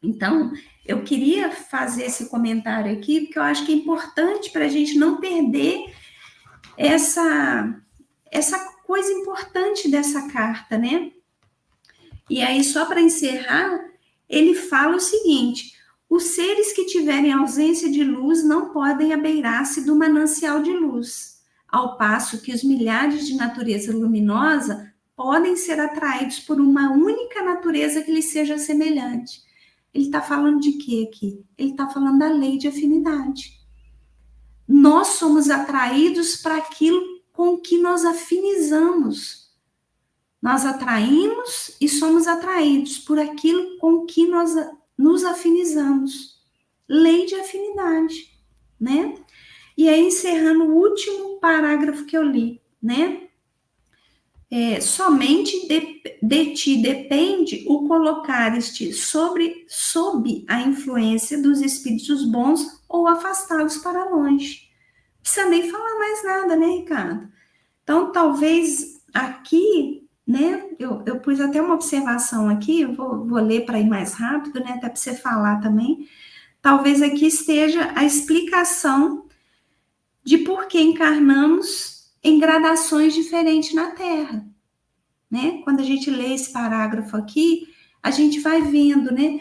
Então, eu queria fazer esse comentário aqui, porque eu acho que é importante para a gente não perder essa coisa importante dessa carta, né? E aí, só para encerrar, ele fala o seguinte: os seres que tiverem ausência de luz não podem abeirar-se do manancial de luz, ao passo que os milhares de natureza luminosa podem ser atraídos por uma única natureza que lhes seja semelhante. Ele está falando de quê aqui? Ele está falando da lei de afinidade. Nós somos atraídos para aquilo com que nós afinizamos. Nós atraímos e somos atraídos por aquilo com que nós nos afinizamos. Lei de afinidade, né? E aí, encerrando o último parágrafo que eu li, né? somente de ti depende o colocares-te sob a influência dos espíritos bons ou afastá-los para longe. Não precisa nem falar mais nada, né, Ricardo? Então, talvez aqui, né, eu pus até uma observação aqui, eu vou ler para ir mais rápido, né, até para você falar também. Talvez aqui esteja a explicação de por que encarnamos em gradações diferentes na Terra, né? Quando a gente lê esse parágrafo aqui, a gente vai vendo, né?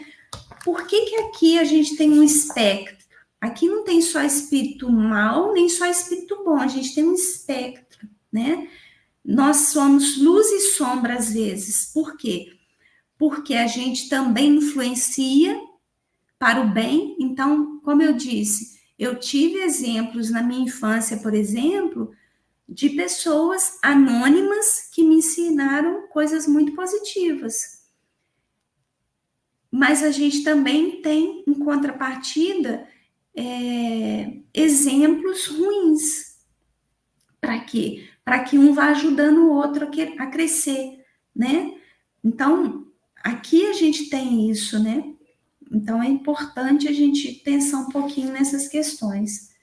Por que aqui a gente tem um espectro? Aqui não tem só espírito mal, nem só espírito bom, a gente tem um espectro, né? Nós somos luz e sombra às vezes. Por quê? Porque a gente também influencia para o bem. Então, como eu disse, eu tive exemplos na minha infância, por exemplo, de pessoas anônimas que me ensinaram coisas muito positivas. Mas a gente também tem, em contrapartida, exemplos ruins. Para quê? Para que um vá ajudando o outro a crescer, né? Então, aqui a gente tem isso, né? Então, é importante a gente pensar um pouquinho nessas questões.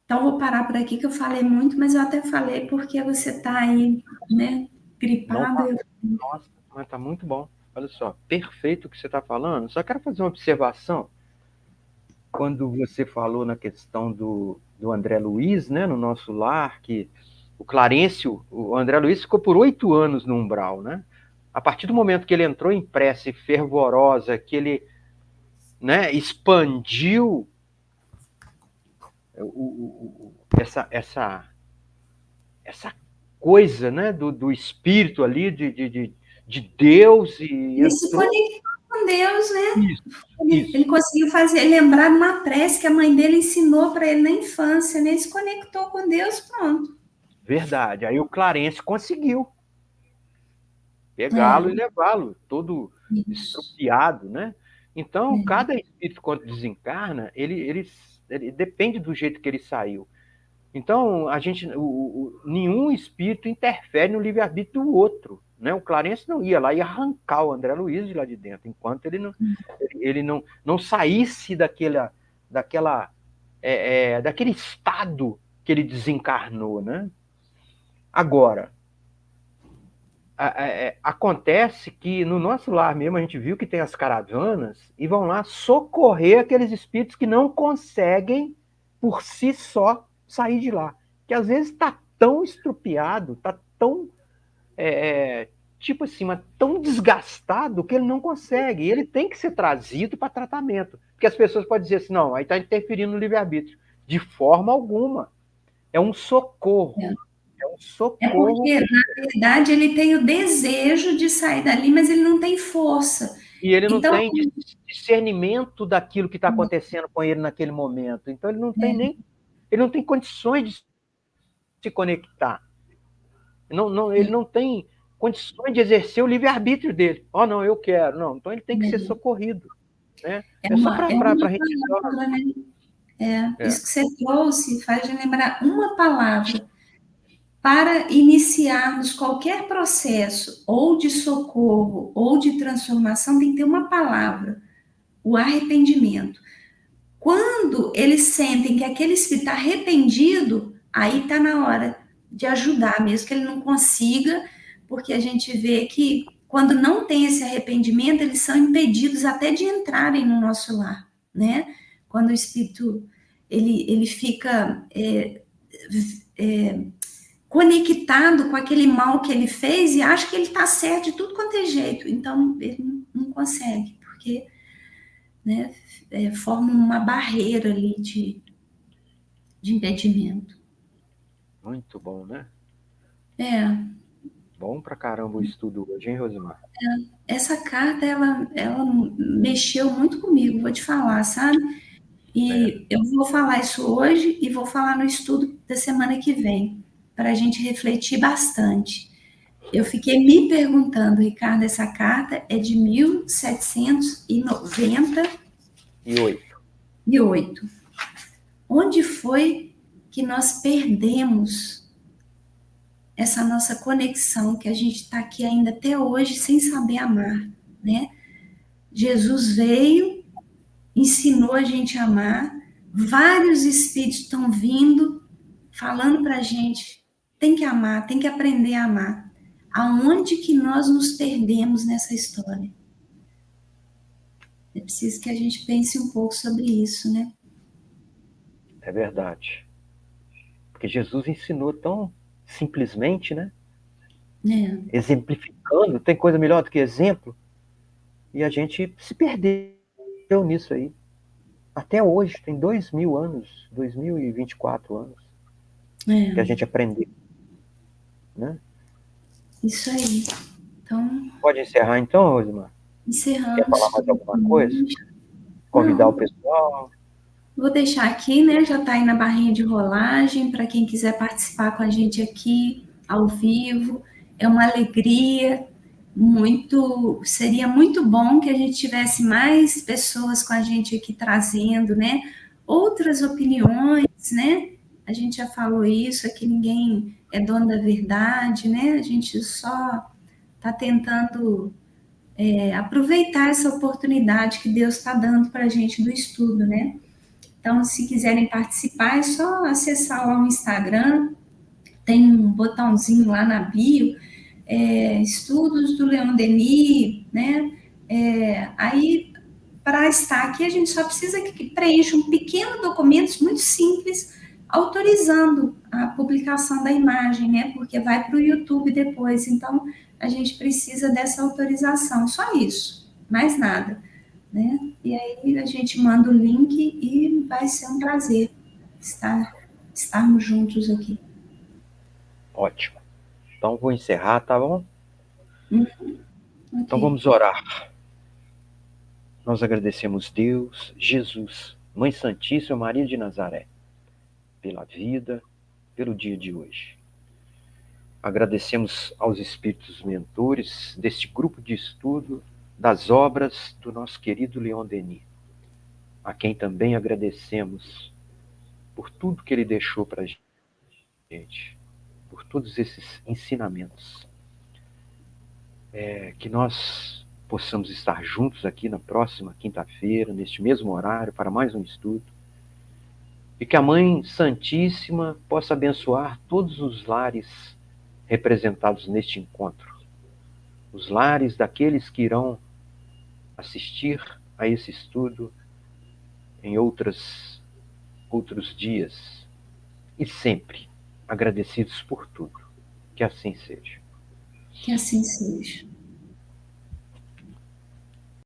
Então, vou parar por aqui, que eu falei muito, mas eu até falei porque você está aí, né, gripada. Nossa, mas tá muito bom. Olha só, perfeito o que você está falando. Só quero fazer uma observação. Quando você falou na questão do André Luiz, né, no nosso lar, que o André Luiz ficou por 8 anos no umbral, né? A partir do momento que ele entrou em prece fervorosa, que ele, né, expandiu essa coisa, né, do espírito ali, de Deus, e ele se conectou com Deus, né? Ele conseguiu lembrar uma prece que a mãe dele ensinou para ele na infância, né? Ele se conectou com Deus, pronto. Verdade. Aí o Clarence conseguiu pegá-lo e levá-lo todo estrupiado, né? Então, cada espírito, quando desencarna, ele depende do jeito que ele saiu. Então, nenhum espírito interfere no livre-arbítrio do outro, né? O Clarence não ia lá e arrancar o André Luiz de lá de dentro, enquanto ele não saísse daquele estado que ele desencarnou, né? Agora, acontece que no nosso lar mesmo a gente viu que tem as caravanas e vão lá socorrer aqueles espíritos que não conseguem por si só sair de lá, que às vezes está tão estrupiado, está tão tipo assim, mas tão desgastado que ele não consegue, e ele tem que ser trazido para tratamento, porque as pessoas podem dizer assim, não, aí está interferindo no livre-arbítrio. De forma alguma, é um socorro. É um socorro. É porque, na verdade, ele tem o desejo de sair dali, mas ele não tem força. E ele não tem discernimento daquilo que está acontecendo com ele naquele momento. Então, ele não tem condições de se conectar. Ele não tem condições de exercer o livre-arbítrio dele. Oh, não, eu quero. Não, então ele tem que ser socorrido. Né? Só para a gente... Isso que você trouxe faz de lembrar uma palavra. Para iniciarmos qualquer processo, ou de socorro, ou de transformação, tem que ter uma palavra: o arrependimento. Quando eles sentem que aquele espírito está arrependido, aí está na hora de ajudar, mesmo que ele não consiga, porque a gente vê que quando não tem esse arrependimento, eles são impedidos até de entrarem no nosso lar, né? Quando o espírito ele fica conectado com aquele mal que ele fez e acha que ele está certo de tudo quanto é jeito. Então, ele não consegue, porque, né, forma uma barreira ali de impedimento. Muito bom, né? Bom pra caramba o estudo hoje, hein, Rosimar? Essa carta, ela mexeu muito comigo, vou te falar, sabe? E eu vou falar isso hoje e vou falar no estudo da semana que vem, para a gente refletir bastante. Eu fiquei me perguntando, Ricardo, essa carta é de 1798. Onde foi que nós perdemos essa nossa conexão, que a gente está aqui ainda até hoje sem saber amar, né? Jesus veio, ensinou a gente a amar, vários espíritos estão vindo, falando para a gente, tem que amar, tem que aprender a amar. Aonde que nós nos perdemos nessa história? É preciso que a gente pense um pouco sobre isso, né? É verdade. Porque Jesus ensinou tão simplesmente, né? É, Exemplificando, tem coisa melhor do que exemplo? E a gente se perdeu nisso aí. Até hoje, tem 2000 anos, 2024 anos, que a é, gente aprendeu, né? isso aí. Então, Pode encerrar então, Rosimar? Quer falar encerramos mais tudo alguma por coisa? hoje. Convidar o Não, pessoal? vou deixar aqui, né? Já está aí na barrinha de rolagem para quem quiser participar com a gente aqui ao vivo. É uma alegria, seria muito bom que a gente tivesse mais pessoas com a gente aqui trazendo, né? Outras opiniões, né? A gente já falou isso, aqui ninguém é dono da verdade, né? A gente só está tentando aproveitar essa oportunidade que Deus está dando para a gente do estudo, né? Então, se quiserem participar, é só acessar lá o Instagram, tem um botãozinho lá na bio, estudos do Leon Denis, né? Aí, para estar aqui, a gente só precisa que preencha um pequeno documento muito simples, autorizando a publicação da imagem, né? Porque vai para o YouTube depois. Então, a gente precisa dessa autorização, só isso, mais nada, né? E aí a gente manda o link e vai ser um prazer estarmos juntos aqui. Ótimo. Então vou encerrar, tá bom? Então Ok. vamos orar. Nós agradecemos Deus, Jesus, Mãe Santíssima Maria de Nazaré, pela vida, pelo dia de hoje. Agradecemos aos espíritos mentores deste grupo de estudo das obras do nosso querido Leon Denis, a quem também agradecemos por tudo que ele deixou para a gente, por todos esses ensinamentos. Que nós possamos estar juntos aqui na próxima quinta-feira, neste mesmo horário, para mais um estudo. E que a Mãe Santíssima possa abençoar todos os lares representados neste encontro. Os lares daqueles que irão assistir a esse estudo em outros dias. E sempre agradecidos por tudo. Que assim seja. Que assim seja.